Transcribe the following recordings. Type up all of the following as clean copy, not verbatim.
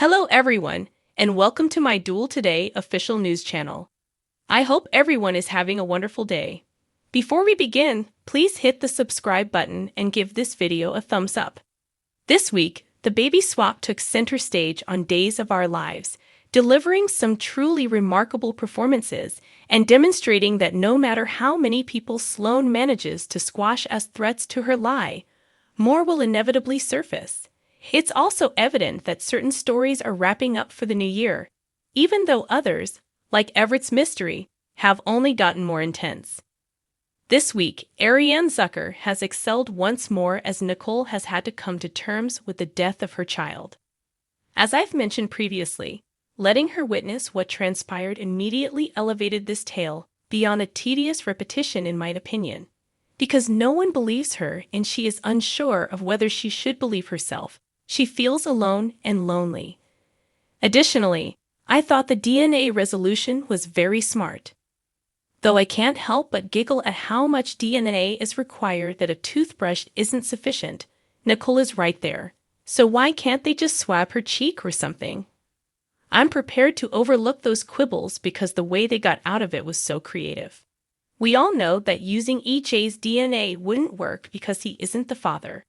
Hello everyone, and welcome to my Duel Today official news channel. I hope everyone is having a wonderful day. Before we begin, please hit the subscribe button and give this video a thumbs up. This week, the baby swap took center stage on Days of Our Lives, delivering some truly remarkable performances and demonstrating that no matter how many people Sloan manages to squash as threats to her lie, more will inevitably surface. It's also evident that certain stories are wrapping up for the new year, even though others, like Everett's mystery, have only gotten more intense. This week, Ariane Zucker has excelled once more as Nicole has had to come to terms with the death of her child. As I've mentioned previously, letting her witness what transpired immediately elevated this tale beyond a tedious repetition in my opinion, because no one believes her and she is unsure of whether she should believe herself. She feels alone and lonely. Additionally, I thought the DNA resolution was very smart. Though I can't help but giggle at how much DNA is required that a toothbrush isn't sufficient, Nicole is right there. So why can't they just swab her cheek or something? I'm prepared to overlook those quibbles because the way they got out of it was so creative. We all know that using EJ's DNA wouldn't work because he isn't the father.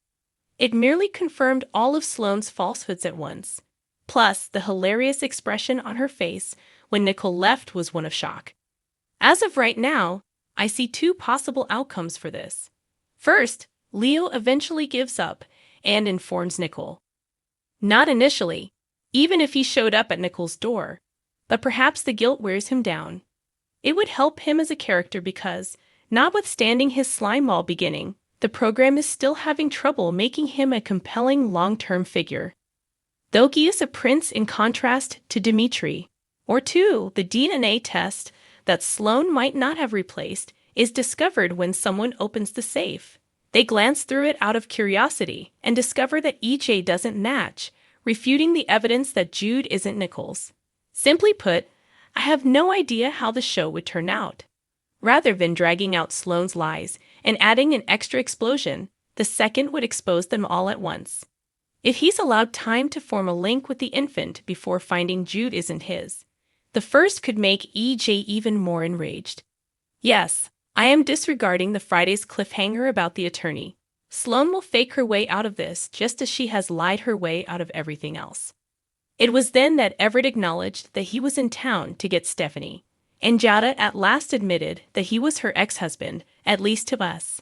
It merely confirmed all of Sloan's falsehoods at once. Plus, the hilarious expression on her face when Nicole left was one of shock. As of right now, I see two possible outcomes for this. First, Leo eventually gives up and informs Nicole. Not initially, even if he showed up at Nicole's door, but perhaps the guilt wears him down. It would help him as a character because, notwithstanding his slime ball beginning, the program is still having trouble making him a compelling long-term figure. Though he is a prince in contrast to Dimitri, or two, the DNA test that Sloan might not have replaced is discovered when someone opens the safe. They glance through it out of curiosity and discover that EJ doesn't match, refuting the evidence that Jude isn't Nicole's. Simply put, I have no idea how the show would turn out. Rather than dragging out Sloan's lies and adding an extra explosion, the second would expose them all at once. If he's allowed time to form a link with the infant before finding Jude isn't his, the first could make EJ even more enraged. Yes, I am disregarding the Friday's cliffhanger about the attorney. Sloan will fake her way out of this just as she has lied her way out of everything else. It was then that Everett acknowledged that he was in town to get Stephanie, and Jada at last admitted that he was her ex-husband, at least to us.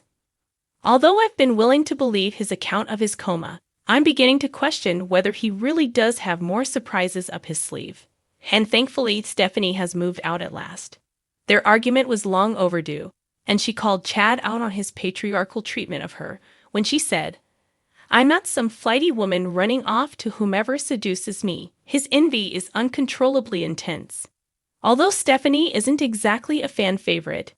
Although I've been willing to believe his account of his coma, I'm beginning to question whether he really does have more surprises up his sleeve. And thankfully, Stephanie has moved out at last. Their argument was long overdue, and she called Chad out on his patriarchal treatment of her when she said, "I'm not some flighty woman running off to whomever seduces me. His envy is uncontrollably intense." Although Stephanie isn't exactly a fan favorite,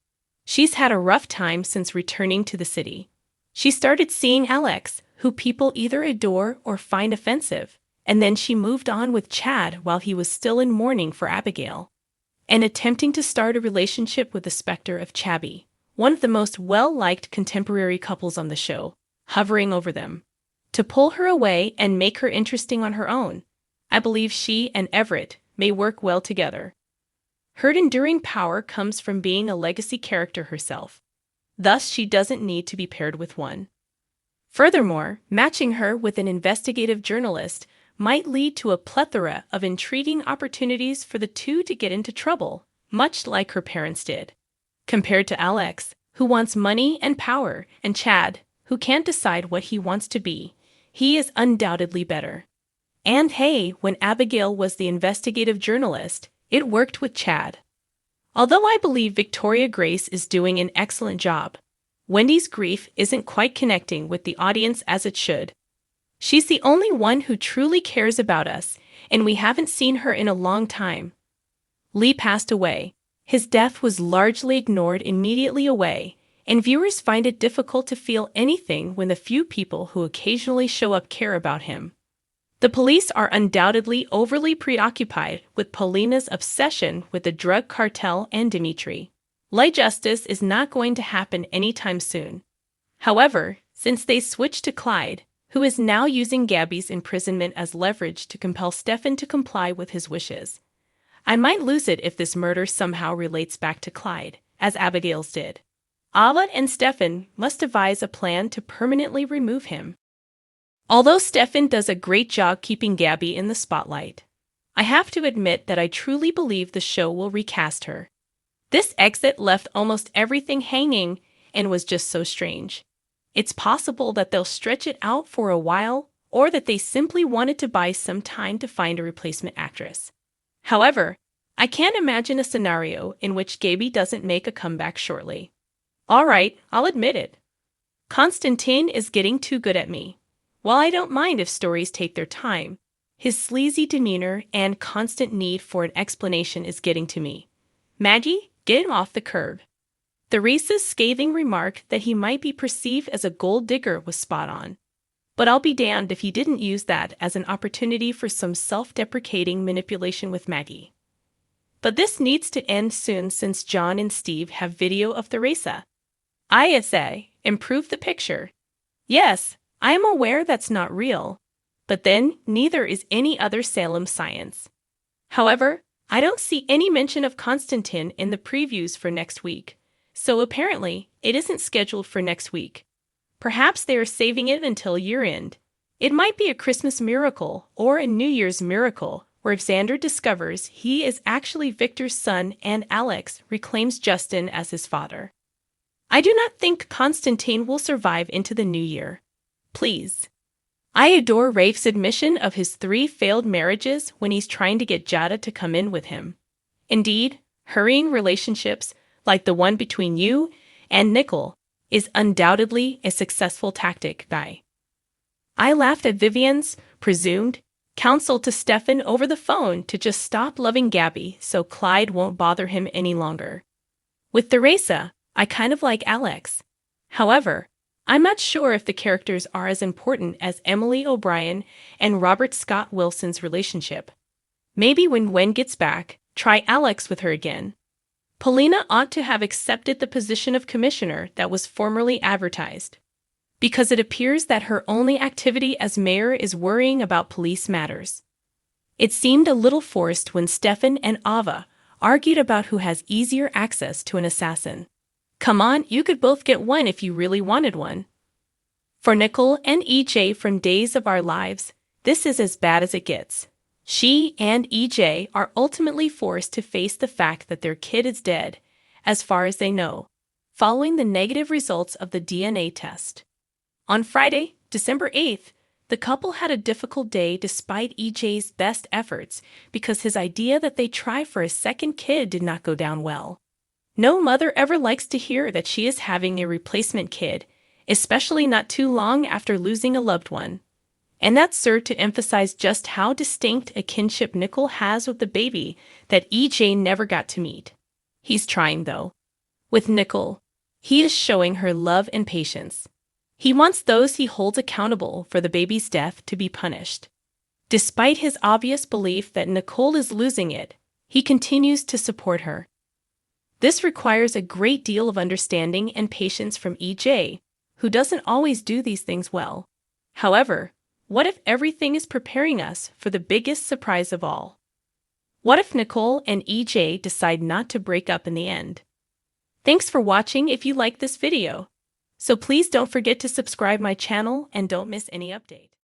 she's had a rough time since returning to the city. She started seeing Alex, who people either adore or find offensive, and then she moved on with Chad while he was still in mourning for Abigail, and attempting to start a relationship with the specter of Chabby, one of the most well-liked contemporary couples on the show, hovering over them. To pull her away and make her interesting on her own, I believe she and Everett may work well together. Her enduring power comes from being a legacy character herself. Thus, she doesn't need to be paired with one. Furthermore, matching her with an investigative journalist might lead to a plethora of intriguing opportunities for the two to get into trouble, much like her parents did. Compared to Alex, who wants money and power, and Chad, who can't decide what he wants to be, he is undoubtedly better. And hey, when Abigail was the investigative journalist, it worked with Chad. Although I believe Victoria Grace is doing an excellent job, Wendy's grief isn't quite connecting with the audience as it should. She's the only one who truly cares about us, and we haven't seen her in a long time. Lee passed away. His death was largely ignored immediately away, and viewers find it difficult to feel anything when the few people who occasionally show up care about him. The police are undoubtedly overly preoccupied with Paulina's obsession with the drug cartel and Dimitri. Light justice is not going to happen anytime soon. However, since they switched to Clyde, who is now using Gabby's imprisonment as leverage to compel Stefan to comply with his wishes. I might lose it if this murder somehow relates back to Clyde, as Abigail's did. Ava and Stefan must devise a plan to permanently remove him. Although Stefan does a great job keeping Gabby in the spotlight, I have to admit that I truly believe the show will recast her. This exit left almost everything hanging and was just so strange. It's possible that they'll stretch it out for a while, or that they simply wanted to buy some time to find a replacement actress. However, I can't imagine a scenario in which Gaby doesn't make a comeback shortly. Alright, I'll admit it. Konstantin is getting too good at me. While I don't mind if stories take their time, his sleazy demeanor and constant need for an explanation is getting to me. Maggie, get him off the curb. Theresa's scathing remark that he might be perceived as a gold digger was spot on. But I'll be damned if he didn't use that as an opportunity for some self-deprecating manipulation with Maggie. But this needs to end soon since John and Steve have video of Theresa. ISA, improve the picture. Yes, I am aware that's not real, but then neither is any other Salem science. However, I don't see any mention of Konstantin in the previews for next week, so apparently it isn't scheduled for next week. Perhaps they are saving it until year-end. It might be a Christmas miracle or a New Year's miracle where Xander discovers he is actually Victor's son and Alex reclaims Justin as his father. I do not think Konstantin will survive into the new year. Please. I adore Rafe's admission of his 3 failed marriages when he's trying to get Jada to come in with him. Indeed, hurrying relationships, like the one between you and Nicole, is undoubtedly a successful tactic, guy. I laughed at Vivian's presumed counsel to Stefan over the phone to just stop loving Gabby so Clyde won't bother him any longer. With Theresa, I kind of like Alex. However, I'm not sure if the characters are as important as Emily O'Brien and Robert Scott Wilson's relationship. Maybe when Gwen gets back, try Alex with her again. Paulina ought to have accepted the position of commissioner that was formerly advertised, because it appears that her only activity as mayor is worrying about police matters. It seemed a little forced when Stefan and Ava argued about who has easier access to an assassin. Come on, you could both get one if you really wanted one. For Nicole and EJ from Days of Our Lives, this is as bad as it gets. She and EJ are ultimately forced to face the fact that their kid is dead, as far as they know, following the negative results of the DNA test. On Friday, December 8th, the couple had a difficult day despite EJ's best efforts because his idea that they try for a second kid did not go down well. No mother ever likes to hear that she is having a replacement kid, especially not too long after losing a loved one. And that served to emphasize just how distinct a kinship Nicole has with the baby that EJ never got to meet. He's trying, though. With Nicole, he is showing her love and patience. He wants those he holds accountable for the baby's death to be punished. Despite his obvious belief that Nicole is losing it, he continues to support her. This requires a great deal of understanding and patience from EJ, who doesn't always do these things well. However, what if everything is preparing us for the biggest surprise of all? What if Nicole and EJ decide not to break up in the end? Thanks for watching if you like this video. So please don't forget to subscribe my channel and don't miss any update.